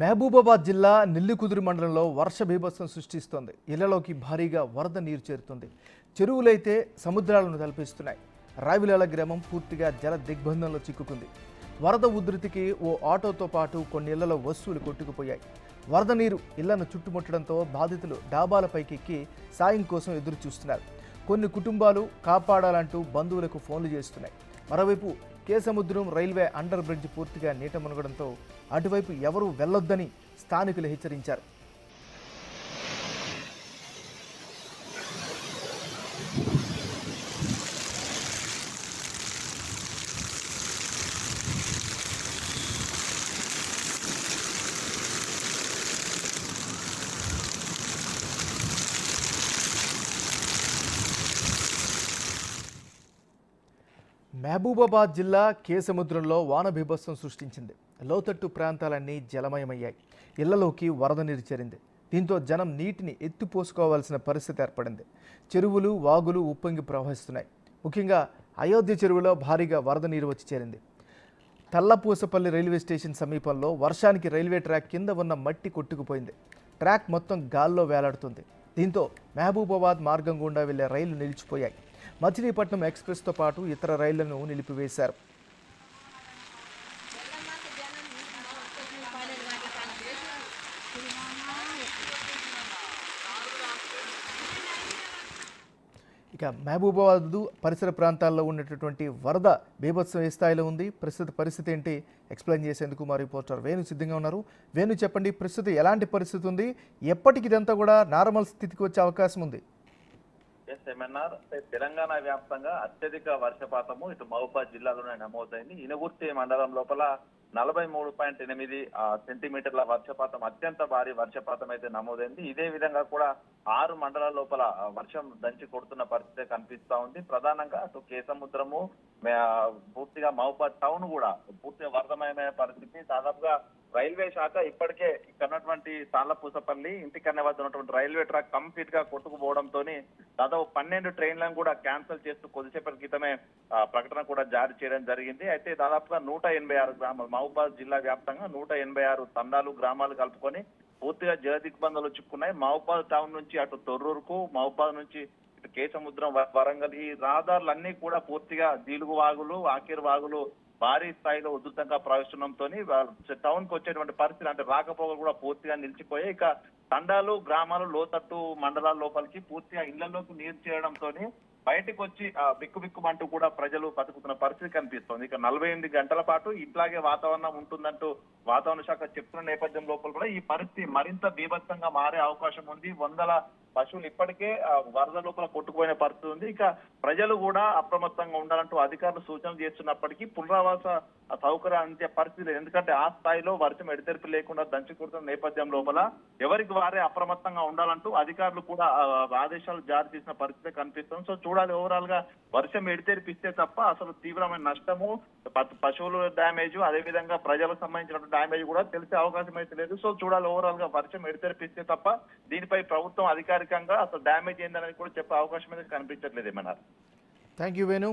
మహబూబాబాద్ జిల్లా నెల్లికుదురు మండలంలో వర్ష బీభత్సం సృష్టిస్తోంది. ఇళ్లలోకి భారీగా వరద నీరు చేరుతుంది. చెరువులైతే సముద్రాలను తలపిస్తున్నాయి. రావిలాల గ్రామం పూర్తిగా జల దిగ్బంధంలో చిక్కుకుంది. వరద ఉధృతికి ఓ ఆటోతో పాటు కొన్ని ఇళ్లలో వస్తువులు కొట్టుకుపోయాయి. వరద నీరు ఇళ్లను చుట్టుముట్టడంతో బాధితులు డాబాలపైకి ఎక్కి సాయం కోసం ఎదురు చూస్తున్నారు. కొన్ని కుటుంబాలు కాపాడాలంటూ బంధువులకు ఫోన్లు చేస్తున్నాయి. మరోవైపు కేసముద్రం రైల్వే అండర్ బ్రిడ్జ్ పూర్తిగా నీట మునగడంతో అటువైపు ఎవరూ వెళ్లొద్దని స్థానికులు హెచ్చరించారు. మహబూబాబాద్ జిల్లా కేసముద్రంలో వాన బీభత్సం సృష్టించింది. లోతట్టు ప్రాంతాలన్నీ జలమయమయ్యాయి. ఇళ్లలోకి వరద నీరు చేరింది. దీంతో జనం నీటిని ఎత్తిపోసుకోవాల్సిన పరిస్థితి ఏర్పడింది. చెరువులు వాగులు ఉప్పొంగి ప్రవహిస్తున్నాయి. ముఖ్యంగా అయోధ్య చెరువులో భారీగా వరద నీరు వచ్చి చేరింది. తల్లపూసపల్లి రైల్వే స్టేషన్ సమీపంలో వర్షానికి రైల్వే ట్రాక్ కింద ఉన్న మట్టి కొట్టుకుపోయింది. ట్రాక్ మొత్తం గాల్లో వేలాడుతుంది. దీంతో మహబూబాబాద్ మార్గం గుండా వెళ్లే రైళ్లు నిలిచిపోయాయి. మచిలీపట్నం ఎక్స్ప్రెస్తో పాటు ఇతర రైళ్లను నిలిపివేశారు. ఇక మహబూబాబాద్ పరిసర ప్రాంతాల్లో ఉన్నటువంటి వరద బీభత్సం ఏ స్థాయిలో ఉంది, ప్రస్తుత పరిస్థితి ఏంటి ఎక్స్ప్లెయిన్ చేసేందుకు మా రిపోర్టర్ వేణు సిద్ధంగా ఉన్నారు. వేణు, చెప్పండి, ప్రస్తుతం ఎలాంటి పరిస్థితి ఉంది, ఎప్పటికి ఇదంతా కూడా నార్మల్ స్థితికి వచ్చే అవకాశం ఉంది? తెలంగాణ వ్యాప్తంగా అత్యధిక వర్షపాతము ఇటు మహబూబాబాద్ జిల్లాలోనే నమోదైంది. ఇనుగుర్తి మండలం లోపల 43.8 సెంటీమీటర్ల వర్షపాతం, అత్యంత భారీ వర్షపాతం అయితే నమోదైంది. ఇదే విధంగా కూడా 6 మండలాల లోపల వర్షం దంచి కొడుతున్న పరిస్థితి కనిపిస్తా ఉంది. ప్రధానంగా అటు కేసముద్రము, పూర్తిగా మహబూబాబాద్ టౌన్ కూడా పూర్తిగా వరదమయమైన పరిస్థితి. దాదాపుగా రైల్వే శాఖ ఇప్పటికే ఇక్కడ ఉన్నటువంటి తాళ్లపూసపల్లి ఇంటికన్న వద్ద ఉన్నటువంటి రైల్వే ట్రాక్ కంప్లీట్ గా కొట్టుకుపోవడంతో దాదాపు 12 ట్రైన్లను కూడా క్యాన్సిల్ చేస్తూ కొద్దిసేపటి క్రితమే ప్రకటన కూడా జారీ చేయడం జరిగింది. అయితే దాదాపుగా 186 గ్రామాలు, మహబూబాబాద్ జిల్లా వ్యాప్తంగా 186 తండాలు గ్రామాలు కలుపుకొని పూర్తిగా జల దిగ్బంధాలు చిక్కున్నాయి. మహబూబాబాద్ టౌన్ నుంచి అటు తొర్రూరుకు, మహబూబాబాద్ నుంచి ఇటు కేసముద్రం, వరంగల్ ఈ రహదారులన్నీ కూడా పూర్తిగా జీలుగు వాగులు, ఆకేరు వాగులు భారీ స్థాయిలో ఉధృతంగా ప్రవహించడంతో టౌన్ కు వచ్చేటువంటి పరిస్థితి, అంటే రాకపోకలు కూడా పూర్తిగా నిలిచిపోయాయి. ఇక తండాలు గ్రామాలు లోతట్టు మండలాల లోపలికి పూర్తిగా ఇళ్లలోకి నీరు చేరడంతో బయటకు వచ్చి బిక్కుబిక్కుమంటూ కూడా ప్రజలు బతుకుతున్న పరిస్థితి కనిపిస్తోంది. ఇక 48 గంటల పాటు ఇట్లాగే వాతావరణం ఉంటుందంటూ వాతావరణ శాఖ చెప్తున్న నేపథ్యం లోపల కూడా ఈ పరిస్థితి మరింత బీభత్సంగా మారే అవకాశం ఉంది. వందల పశువులు ఇప్పటికే వరద లోపల కొట్టుకుపోయిన పరిస్థితి ఉంది. ఇక ప్రజలు కూడా అప్రమత్తంగా ఉండాలంటూ అధికారులు సూచనలు చేస్తున్నప్పటికీ పునరావాస సౌకర్యం అంతే పరిస్థితి లేదు. ఎందుకంటే ఆ స్థాయిలో వర్షం ఎడతెరిపి లేకుండా దంచి కొడుతున్న నేపథ్యం లోపల ఎవరికి వారే అప్రమత్తంగా ఉండాలంటూ అధికారులు కూడా ఆదేశాలు జారీ చేసిన పరిస్థితి కనిపిస్తుంది. సో చూడాలి, ఓవరాల్ గా వర్షం ఎడతెరిపిస్తే తప్ప అసలు తీవ్రమైన నష్టము, పశువుల డ్యామేజ్, అదే విధంగా ప్రజలకు సంబంధించిన డ్యామేజ్ కూడా తెలిసే అవకాశం అయితే లేదు. సో చూడాలి, ఓవరాల్ గా వర్షం ఎడతెరిపిస్తే తప్ప దీనిపై ప్రభుత్వం అధికారికంగా అసలు డ్యామేజ్ ఏందనేది కూడా చెప్పే అవకాశం అయితే కనిపించట్లేదు. ఏమన్నారు? Thank you Venu.